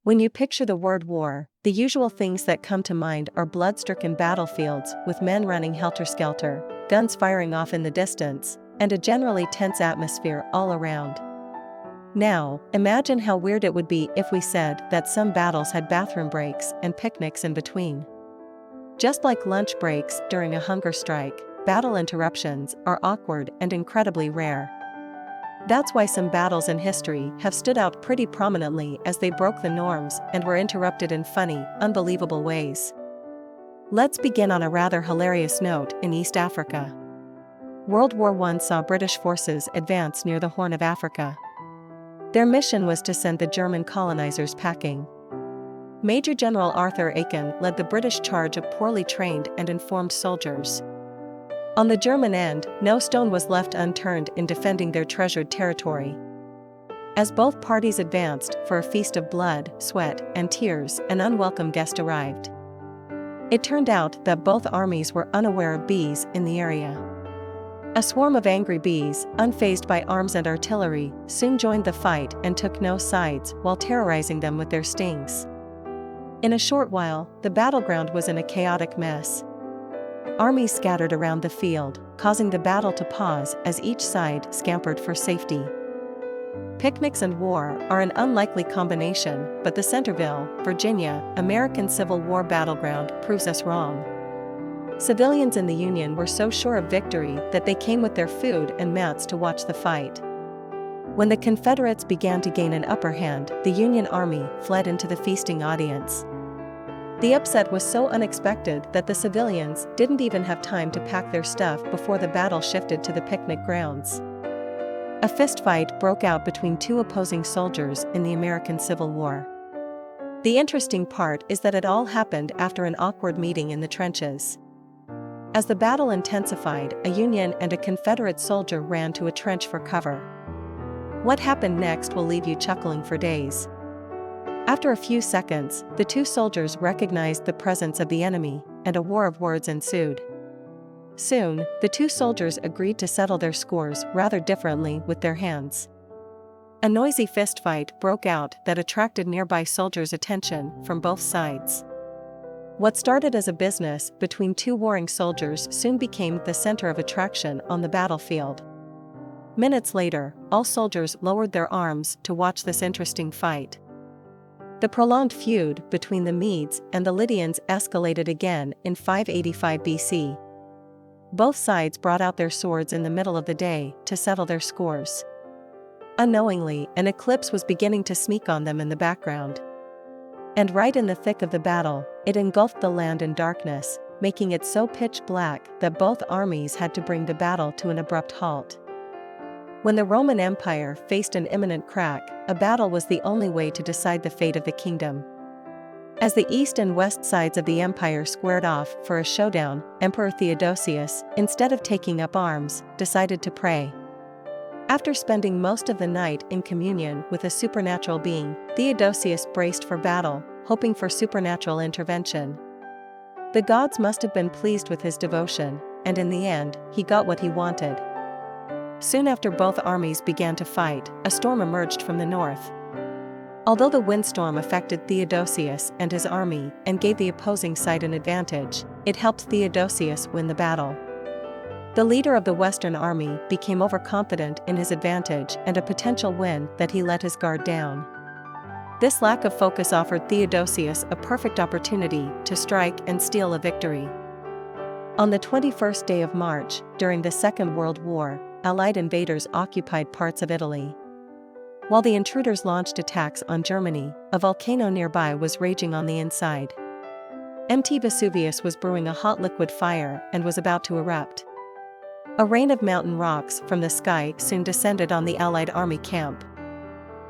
When you picture the word war, the usual things that come to mind are blood-stricken battlefields with men running helter-skelter, guns firing off in the distance, and a generally tense atmosphere all around. Now, imagine how weird it would be if we said that some battles had bathroom breaks and picnics in between. Just like lunch breaks during a hunger strike, battle interruptions are awkward and incredibly rare. That's why some battles in history have stood out pretty prominently as they broke the norms and were interrupted in funny, unbelievable ways. Let's begin on a rather hilarious note in East Africa. World War I saw British forces advance near the Horn of Africa. Their mission was to send the German colonizers packing. Major General Arthur Aiken led the British charge of poorly trained and informed soldiers. On the German end, no stone was left unturned in defending their treasured territory. As both parties advanced for a feast of blood, sweat, and tears, an unwelcome guest arrived. It turned out that both armies were unaware of bees in the area. A swarm of angry bees, unfazed by arms and artillery, soon joined the fight and took no sides while terrorizing them with their stings. In a short while, the battleground was in a chaotic mess. Armies scattered around the field, causing the battle to pause as each side scampered for safety. Picnics and war are an unlikely combination, but the Centerville, Virginia, American Civil War battleground proves us wrong. Civilians in the Union were so sure of victory that they came with their food and mats to watch the fight. When the Confederates began to gain an upper hand, the Union Army fled into the feasting audience. The upset was so unexpected that the civilians didn't even have time to pack their stuff before the battle shifted to the picnic grounds. A fistfight broke out between two opposing soldiers in the American Civil War. The interesting part is that it all happened after an awkward meeting in the trenches. As the battle intensified, a Union and a Confederate soldier ran to a trench for cover. What happened next will leave you chuckling for days. After a few seconds, the two soldiers recognized the presence of the enemy, and a war of words ensued. Soon, the two soldiers agreed to settle their scores rather differently with their hands. A noisy fistfight broke out that attracted nearby soldiers' attention from both sides. What started as a business between two warring soldiers soon became the center of attraction on the battlefield. Minutes later, all soldiers lowered their arms to watch this interesting fight. The prolonged feud between the Medes and the Lydians escalated again in 585 BC. Both sides brought out their swords in the middle of the day to settle their scores. Unknowingly, an eclipse was beginning to sneak on them in the background. And right in the thick of the battle, it engulfed the land in darkness, making it so pitch black that both armies had to bring the battle to an abrupt halt. When the Roman Empire faced an imminent crack, a battle was the only way to decide the fate of the kingdom. As the east and west sides of the empire squared off for a showdown, Emperor Theodosius, instead of taking up arms, decided to pray. After spending most of the night in communion with a supernatural being, Theodosius braced for battle, hoping for supernatural intervention. The gods must have been pleased with his devotion, and in the end, he got what he wanted. Soon after both armies began to fight, a storm emerged from the north. Although the windstorm affected Theodosius and his army and gave the opposing side an advantage, it helped Theodosius win the battle. The leader of the Western army became overconfident in his advantage and a potential win that he let his guard down. This lack of focus offered Theodosius a perfect opportunity to strike and steal a victory. On the 21st day of March, during the Second World War, Allied invaders occupied parts of Italy. While the intruders launched attacks on Germany, a volcano nearby was raging on the inside. Mt. Vesuvius was brewing a hot liquid fire and was about to erupt. A rain of mountain rocks from the sky soon descended on the Allied army camp.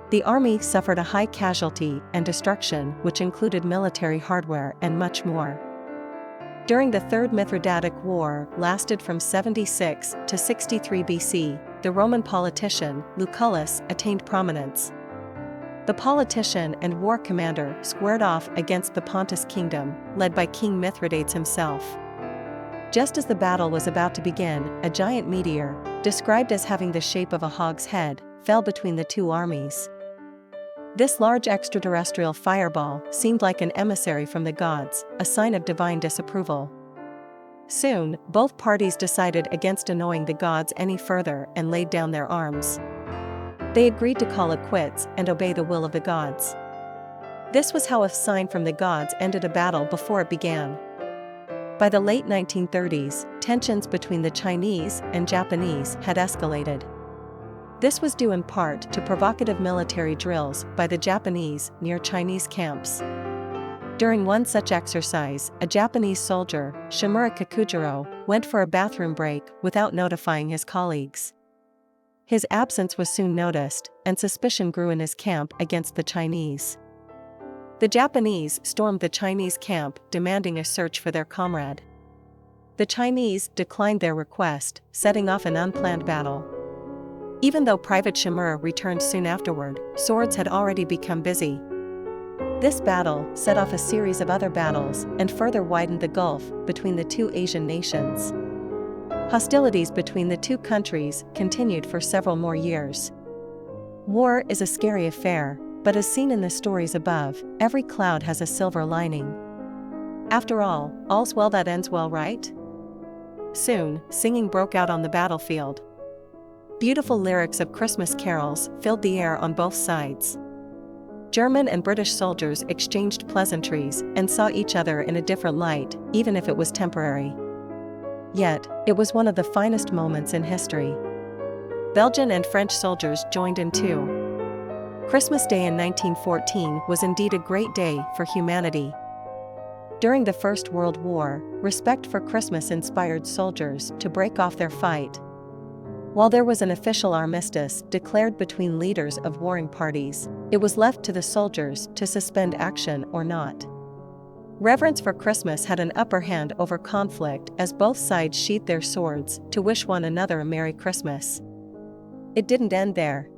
The army suffered a high casualty and destruction, which included military hardware and much more. During the Third Mithridatic War, lasted from 76 to 63 BC, the Roman politician, Lucullus, attained prominence. The politician and war commander squared off against the Pontus kingdom, led by King Mithridates himself. Just as the battle was about to begin, a giant meteor, described as having the shape of a hog's head, fell between the two armies. This large extraterrestrial fireball seemed like an emissary from the gods, a sign of divine disapproval. Soon, both parties decided against annoying the gods any further and laid down their arms. They agreed to call it quits and obey the will of the gods. This was how a sign from the gods ended a battle before it began. By the late 1930s, tensions between the Chinese and Japanese had escalated. This was due in part to provocative military drills by the Japanese near Chinese camps. During one such exercise, a Japanese soldier, Shimura Kakujiro, went for a bathroom break without notifying his colleagues. His absence was soon noticed, and suspicion grew in his camp against the Chinese. The Japanese stormed the Chinese camp, demanding a search for their comrade. The Chinese declined their request, setting off an unplanned battle. Even though Private Shimura returned soon afterward, swords had already become busy. This battle set off a series of other battles and further widened the gulf between the two Asian nations. Hostilities between the two countries continued for several more years. War is a scary affair, but as seen in the stories above, every cloud has a silver lining. After all, all's well that ends well, right? Soon, singing broke out on the battlefield. Beautiful lyrics of Christmas carols filled the air on both sides. German and British soldiers exchanged pleasantries and saw each other in a different light, even if it was temporary. Yet, it was one of the finest moments in history. Belgian and French soldiers joined in too. Christmas Day in 1914 was indeed a great day for humanity. During the First World War, respect for Christmas inspired soldiers to break off their fight. While there was an official armistice declared between leaders of warring parties, it was left to the soldiers to suspend action or not. Reverence for Christmas had an upper hand over conflict as both sides sheathed their swords to wish one another a Merry Christmas. It didn't end there.